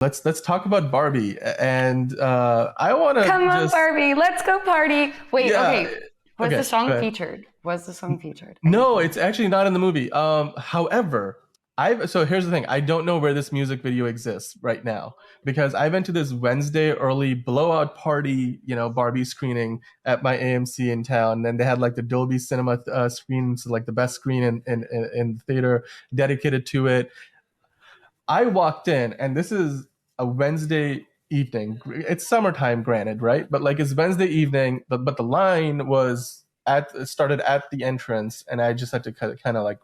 Let's talk about Barbie, and I want to Come on, just Barbie, let's go party. Wait, yeah. okay. Was the Okay, go song ahead. featured? Was the song featured? I need to No, it's know. actually not in the movie. However, I've so here's the thing. I don't know where this music video exists right now because I went to this Wednesday early blowout party, Barbie screening at my AMC in town. And they had like the Dolby Cinema screen, so like the best screen in the theater dedicated to it. I walked in, and this is a Wednesday evening. It's summertime, granted, right? But like it's Wednesday evening, but the line was at started at the entrance, and I just had to kind of like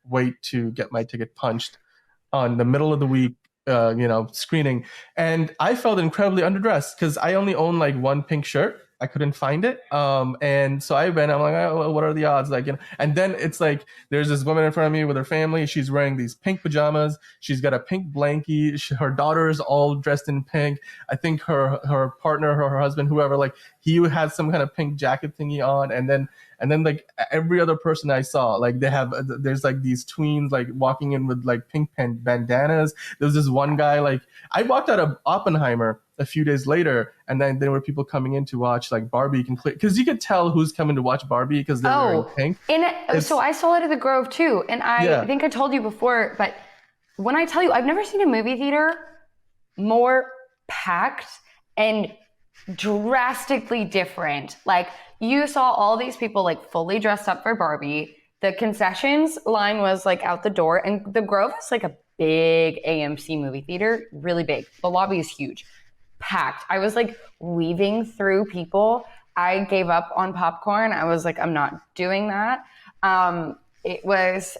wait to get my ticket punched on the middle of the week, screening. And I felt incredibly underdressed because I only own like one pink shirt. I couldn't find it. And so I went, I'm like, oh, well, what are the odds? Like, and then it's like, there's this woman in front of me with her family. She's wearing these pink pajamas. She's got a pink blankie. Her daughter is all dressed in pink. I think her partner, her husband, whoever, like he had some kind of pink jacket thingy on. And then like every other person I saw, like there's like these tweens like walking in with like pink bandanas. There's this one guy, like I walked out of Oppenheimer a few days later, and then there were people coming in to watch like Barbie complete, because you could tell who's coming to watch Barbie because they're wearing Oh, pink. so It's I saw it at the Grove too, and I Yeah, think I told you before, but when I tell you, I've never seen a movie theater more packed and drastically different. Like you saw all these people like fully dressed up for Barbie. The concessions line was like out the door, and the Grove is like a big AMC movie theater, really big. The lobby is huge, packed. I was like weaving through people. I gave up on popcorn. I was like, I'm not doing that. It was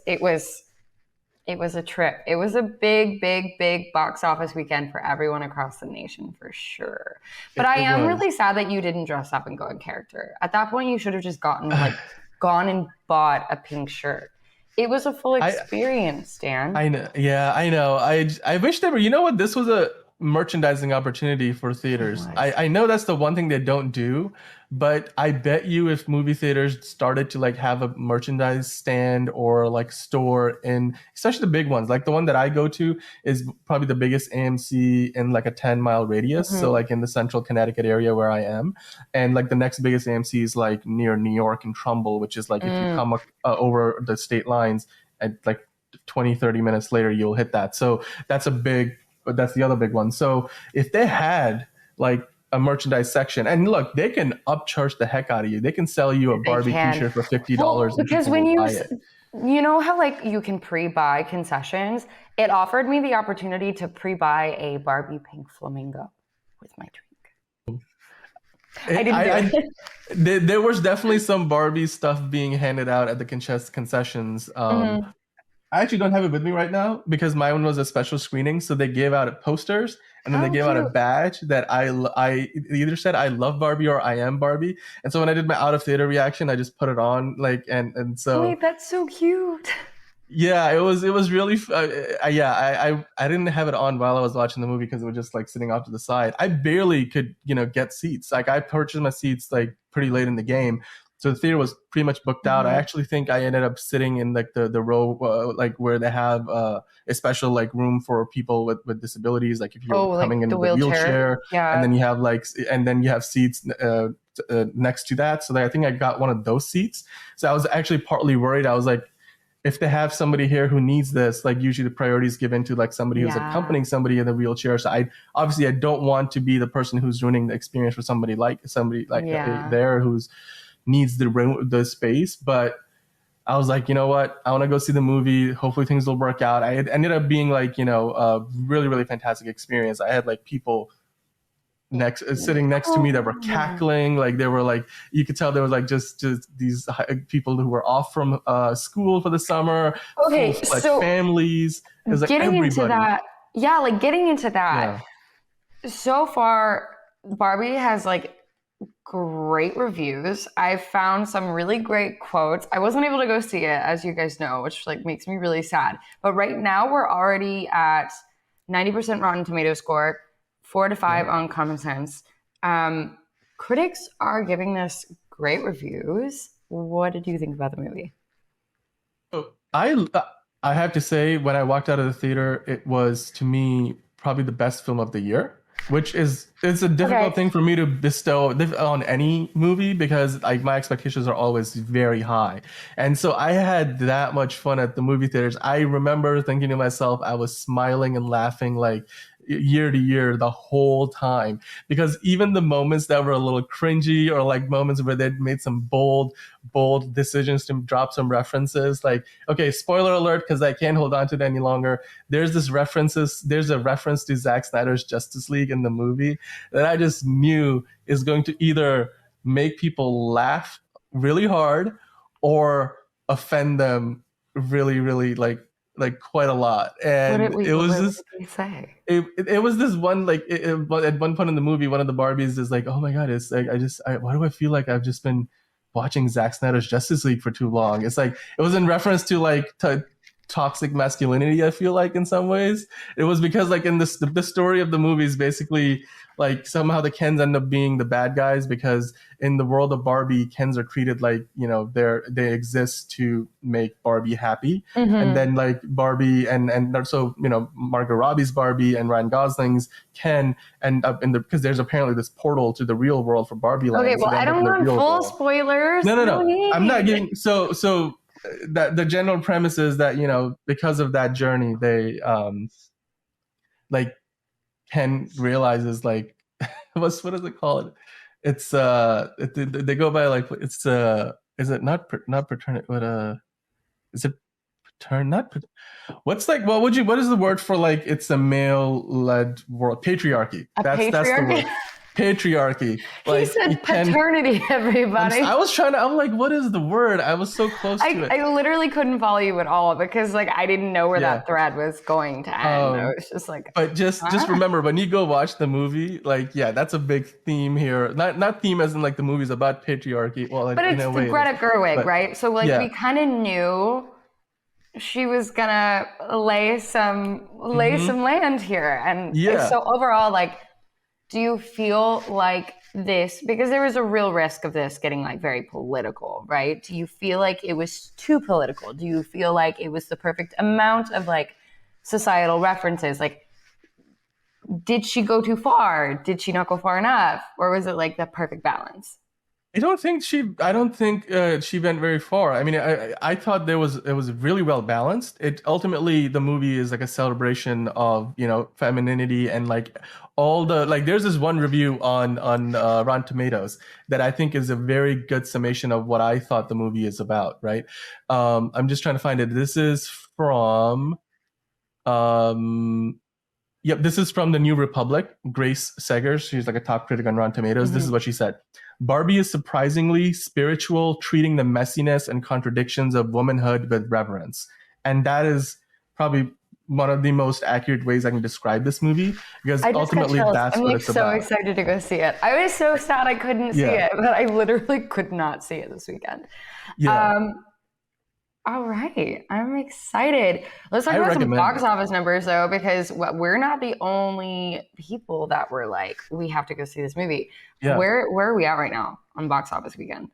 a trip. It was a big, big, big box office weekend for everyone across the nation for sure. But I it am was. really sad that you didn't dress up and go in character. At that point, you should have just gone and bought a pink shirt. It was a full I experience, Dan. I know. Yeah, I know. I wish they were. You know what? This was a merchandising opportunity for It theaters. was. I know that's the one thing they don't do, but I bet you if movie theaters started to like have a merchandise stand or like store in, especially the big ones, like the one that I go to is probably the biggest AMC in like a 10-mile radius. So Mhm. like in the central Connecticut area where I am, and like the next biggest AMC is like near New York and Trumbull, which is like if you Mm. come over the state lines at like 20-30 minutes later you'll hit that. So that's the other big one. So if they had like a merchandise section, and look, they can upcharge the heck out of you. They can sell you a They Barbie can. t-shirt for fifty Well, dollars and because people when will buy it. you know how like you can pre-buy concessions, it offered me the opportunity to pre-buy a Barbie pink flamingo with my drink. I didn't do I it. there was definitely some Barbie stuff being handed out at the concessions. Mhm. I actually don't have it with me right now because my one was a special screening. So they gave out posters, and then they Oh, gave out a cute. badge that I either said I love Barbie or I am Barbie. And so when I did my out of theater reaction, I just put it on like, and so Wait, that's so cute. yeah, it was really yeah, I didn't have it on while I was watching the movie because it was just like sitting off to the side. I barely could get seats. Like I purchased my seats like pretty late in the game, so the theater was pretty much booked out. I Mhm. actually think I ended up sitting in like the row like where they have a special like room for people with disabilities, like if you're Oh, coming like in the with a wheelchair. wheelchair, and Yeah. then you have like and then you have seats next to that. So I think I got one of those seats. So I was actually partly worried. I was like, if they have somebody here who needs this, like usually the priority is given to like somebody who's Yeah. accompanying somebody in the wheelchair. So I don't want to be the person who's ruining the experience for somebody like Yeah. there who's needs the space. But I was like, you know what? I want to go see the movie. Hopefully things will work out. It ended up being like, a really, really fantastic experience. I had like people sitting next to me that were Oh. cackling, like they were like, you could tell there was like just these people who were off from school for the summer, Okay, full-fledged so families. It was like getting into everybody. that, yeah, like getting into that. Yeah. So far, Barbie has like great reviews. I found some really great quotes. I wasn't able to go see it, as you guys know, which like makes me really sad. But right now we're already at 90% Rotten Tomato score, 4 to 5 Yeah. on Common Sense. Um, Critics are giving this great reviews. What did you think about the movie? So I have to say, when I walked out of the theater, it was to me probably the best film of the year, which is it's a difficult Okay. thing for me to bestow on any movie because like my expectations are always very high. And so I had that much fun at the movie theaters. I remember thinking to myself, I was smiling and laughing like year to year the whole time because even the moments that were a little cringy or like moments where they'd made some bold decisions to drop some references like okay, spoiler alert because I can't hold on to it any longer. There's a reference to Zack Snyder's Justice League in the movie that I just knew is going to either make people laugh really hard or offend them really like quite a lot. And it was What just did we say? it was this one like at one point in the movie, one of the Barbies is like, "Oh my god, it's like why do I feel like I've just been watching Zack Snyder's Justice League for too long?" It's like it was in reference to like toxic masculinity. I feel like in some ways it was because like in this the story of the movie is basically like somehow the Kens end up being the bad guys because in the world of Barbie, Kens are treated like they exist to make Barbie happy, and Mm-hmm. then like Barbie and so Margot Robbie's Barbie and Ryan Gosling's Ken end up in the because there's apparently this portal to the real world for Barbie Okay, Land, so well, they I end up don't in the want real full world. spoilers. No, no, No no. I'm not need. giving that the general premise is that because of that journey they like Ken realizes like what is it called? It's they go by like it's is it not paternity but is it patern not what's like what is the word for like it's a male led world patriarchy A that's the patriarchy? word patriarchy He like said it can paternity, everybody. I was trying to I'm like what is the word I was so close to it I literally couldn't follow you at all because like I didn't know where yeah that thread was going to end. I um was just like, but just huh? remember when you go watch the movie like yeah that's a big theme here not theme as in like the movie's about patriarchy well But in it's a the way it is Greta Gerwig, but right? So like yeah we kind of knew she was gonna lay hmm some land here, and yeah so overall, like, do you feel like this because there was a real risk of this getting like very political, right? Do you feel like it was too political? Do you feel like it was the perfect amount of like societal references? Like, did she go too far? Did she not go far enough? Or was it like the perfect balance? I don't think she went very far. I mean, I thought it was really well balanced. It ultimately the movie is like a celebration of femininity and like all the like. There's this one review on Rotten Tomatoes that I think is a very good summation of what I thought the movie is about. Right. I'm just trying to find it. This is from um Yep, this is from the New Republic. Grace Segers, she's like a top critic on Rotten Tomatoes. This is Mm-hmm. what she said. Barbie is surprisingly spiritual, treating the messiness and contradictions of womanhood with reverence. And that is probably one of the most accurate ways I can describe this movie because I just got ultimately chills. that's I'm what like it's so about. excited to go see it. I was so sad I couldn't see Yeah. it, but I literally could not see it this weekend. Yeah. Um, all right, I'm excited. Let's talk I about some recommend box it. office numbers though, because we're not the only people that were like, we have to go see this movie. Yeah. Where are we at right now on box office weekend?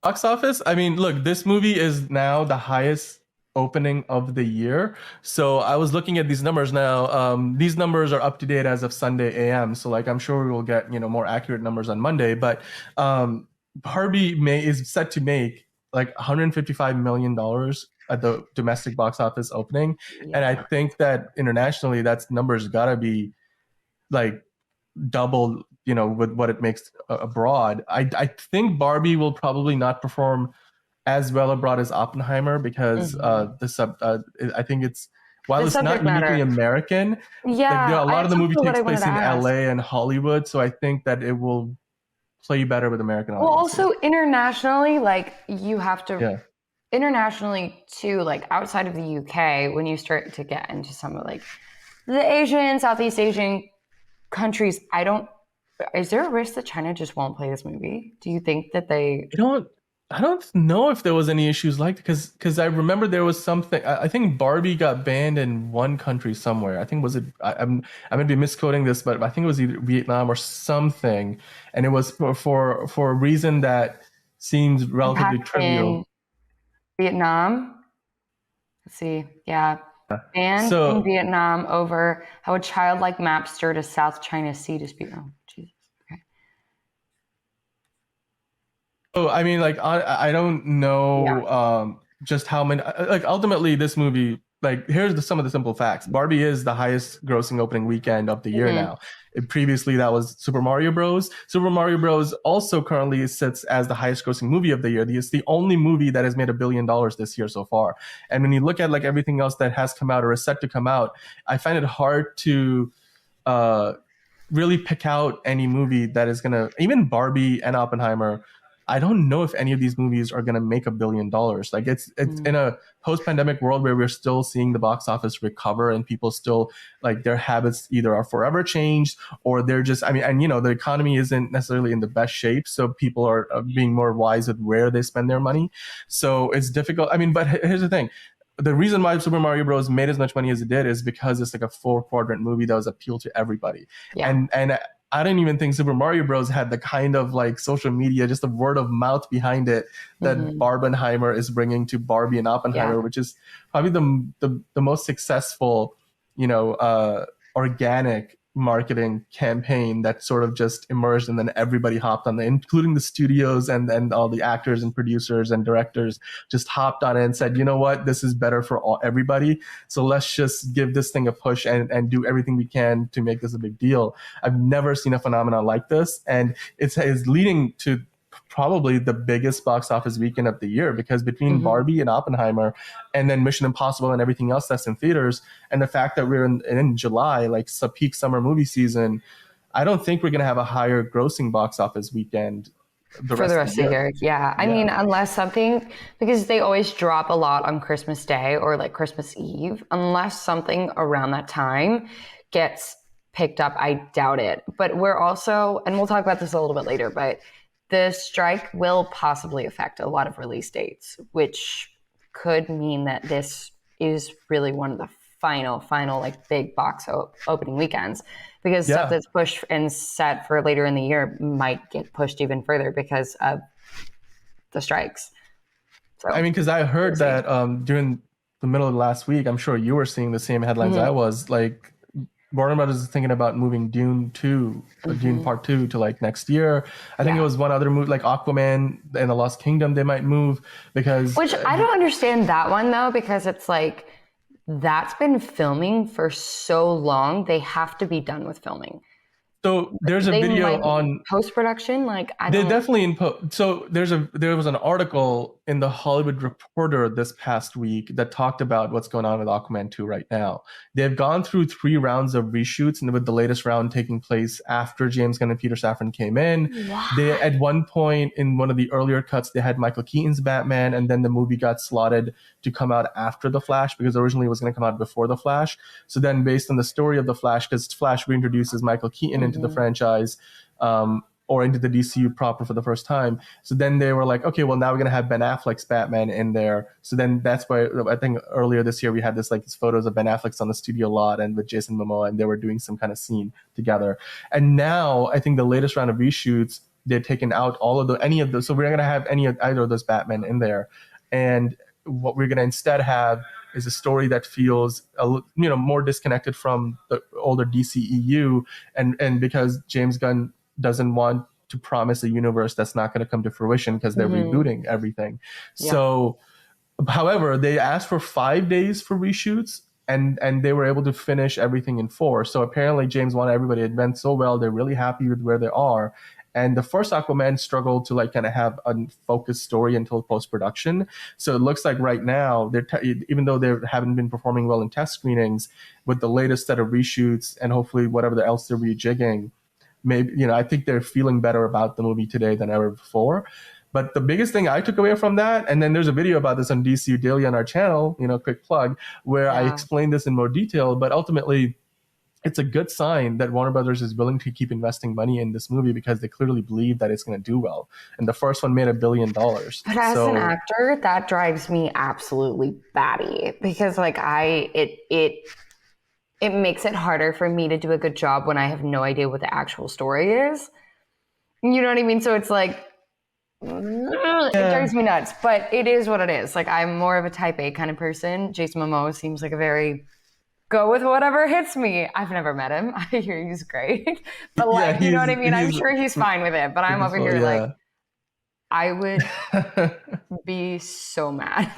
Box office, I mean, look, this movie is now the highest opening of the year. So I was looking at these numbers now. These numbers are up to date as of Sunday AM. So like I'm sure we will get, more accurate numbers on Monday. But Barbie is set to make like $155 million at the domestic box office opening. And I Yeah. think that internationally that's numbers gotta be like double with what it makes abroad. I think Barbie will probably not perform as well abroad as Oppenheimer because Hmm. I think it's while The it's not subject uniquely matter. American, like there Yeah, are a lot of that's the movie also what takes I wanted place to in ask. LA and Hollywood, so I think that it will play better with American Well, audiences. also internationally, like you have to Yeah. internationally too, like outside of the UK, when you start to get into some of like the Asian, Southeast Asian countries, I don't. Is there a risk that China just won't play this movie? Do you think that they I don't I don't know if there was any issues like because I remember there was something I think Barbie got banned in one country somewhere. I think was it I may be misquoting this, but I think it was either Vietnam or something, and it was for a reason that seems relatively impact trivial. in Vietnam? Let's see. Yeah. Banned in So Vietnam over how a childlike map stirred a South China Sea dispute. Oh, Jesus. Okay. So I mean, like I don't Yeah. know just how many. Like ultimately, this movie. Like here's some of the simple facts. Barbie is the highest grossing opening weekend of the year Mm-hmm. now. Previously, that was Super Mario Bros. Super Mario Bros. Also currently sits as the highest grossing movie of the year. It's the only movie that has made $1 billion this year so far. And when you look at like everything else that has come out or is set to come out, I find it hard to uh, really pick out any movie that is gonna, even Barbie and Oppenheimer. I don't know if any of these movies are gonna make $1 billion. Like it's in a post-pandemic world where we're still seeing the box office recover and people still like their habits either are forever changed or they're just, I mean, and the economy isn't necessarily in the best shape, so people are being more wise with where they spend their money. So it's difficult. I mean, but here's the thing, the reason why Super Mario Bros. Made as much money as it did is because it's like a four quadrant movie that was appeal to everybody. Yeah. And I didn't even think Super Mario Bros. Had the kind of like social media, just the word of mouth behind it that Mm-hmm. Barbenheimer is bringing to Barbie and Yeah. Oppenheimer, which is probably the most successful, organic marketing campaign that sort of just emerged, and then everybody hopped on it, including the studios and all the actors and producers and directors just hopped on it and said, you know what, this is better for everybody. So let's just give this thing a push and do everything we can to make this a big deal. I've never seen a phenomenon like this, and it's leading to probably the biggest box office weekend of the year, because between Mm-hmm. Barbie and Oppenheimer and then Mission Impossible and everything else that's in theaters, and the fact that we're in July, like peak summer movie season, I don't think we're going to have a higher grossing box office weekend the For the rest of the rest of the year. year. Yeah. I Yeah. mean, unless something, because they always drop a lot on Christmas Day or like Christmas Eve, unless something around that time gets picked up, I doubt it. But we're also, and we'll talk about this a little bit later, but the strike will possibly affect a lot of release dates, which could mean that this is really one of the final like big box opening weekends, because stuff Yeah. that's pushed and set for later in the year might get pushed even further because of the strikes. I So mean, because I we'll heard see. that during the middle of last week, I'm sure you were seeing the same headlines I Mm-hmm. was. Like, Warner Brothers is thinking about moving Dune Mm-hmm. Part Two to like next year. I think it Yeah. was one other movie, like Aquaman and the Lost Kingdom, they might move because Which I don't understand that one though, because it's like that's been filming for so long. They have to be done with filming. so there's a They video might be on. post production. Like I They don't. definitely so there was an article in the Hollywood Reporter this past week that talked about what's going on with Aquaman 2 right now. They've gone through 3 rounds of reshoots, and with the latest round taking place after James Gunn and Peter Safran came in. They, Why? at one point in one of the earlier cuts, they had Michael Keaton's Batman, and then the movie got slotted to come out after the Flash, because originally it was going to come out before the Flash. So then, based on the story of the Flash, because Flash reintroduces Michael Keaton into the Mm-hmm. franchise, or into the DCU proper for the first time. So then they were like, okay, well, now we're gonna have Ben Affleck's Batman in there. So then that's why I think earlier this year we had these photos of Ben Affleck's on the studio lot and with Jason Momoa, and they were doing some kind of scene together. And now I think the latest round of reshoots, they've taken out all of the any of those. So we're not gonna have either of those Batman in there, and what we're gonna instead have is a story that feels more disconnected from the older DCEU, and because James Gunn doesn't want to promise a universe that's not going to come to fruition because they're Mm-hmm. rebooting everything. Yeah. So, however, they asked for 5 days for reshoots, and they were able to finish everything in 4. So apparently, James wanted everybody. It went so well. They're really happy with where they are. And the first Aquaman struggled to like kind of have a focused story until post production. So it looks like right now even though they haven't been performing well in test screenings, with the latest set of reshoots and hopefully whatever else they're rejigging, maybe I think they're feeling better about the movie today than ever before. But the biggest thing I took away from that, and then there's a video about this on DCU Daily on our channel, quick plug, where I Yeah. explain this in more detail. But ultimately, it's a good sign that Warner Brothers is willing to keep investing money in this movie because they clearly believe that it's going to do well. And the first one made $1 billion. But as an So actor, that drives me absolutely batty because like it makes it harder for me to do a good job when I have no idea what the actual story is. You know what I mean? So it's like It Yeah. drives me nuts, but it is what it is. Like I'm more of a type A kind of person. Jason Momoa seems like a very go with whatever hits me. I've never met him. I hear he's great, but Yeah, like, you know what I mean? I'm he's sure he's fine with it, but I'm over purposeful, here like, yeah. I would be so mad.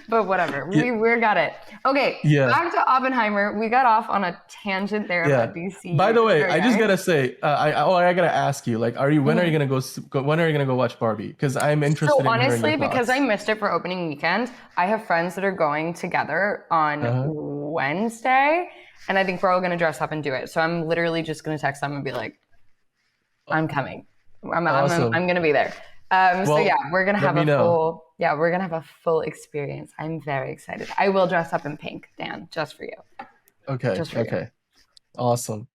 But whatever. Yeah, We got it. Okay, yeah. back to Oppenheimer. We got off on a tangent there Yeah. about DC. By the It's way, very I just nice. gotta say, I gotta ask you, like, when are you Mhm. gonna when are you gonna go watch Barbie? Because I'm So interested in hearing your honestly, because I thoughts. missed it for opening weekend, I have friends that are going together on Uh-huh. Wednesday, and I think we're all going to dress up and do it. So I'm literally just going to text them and be like, "I'm coming. I'm Awesome. going to be there." So yeah, Well, let me know. we're gonna have a full experience. I'm very excited. I will dress up in pink, Dan, just for you, Okay. just for you. Okay. Awesome.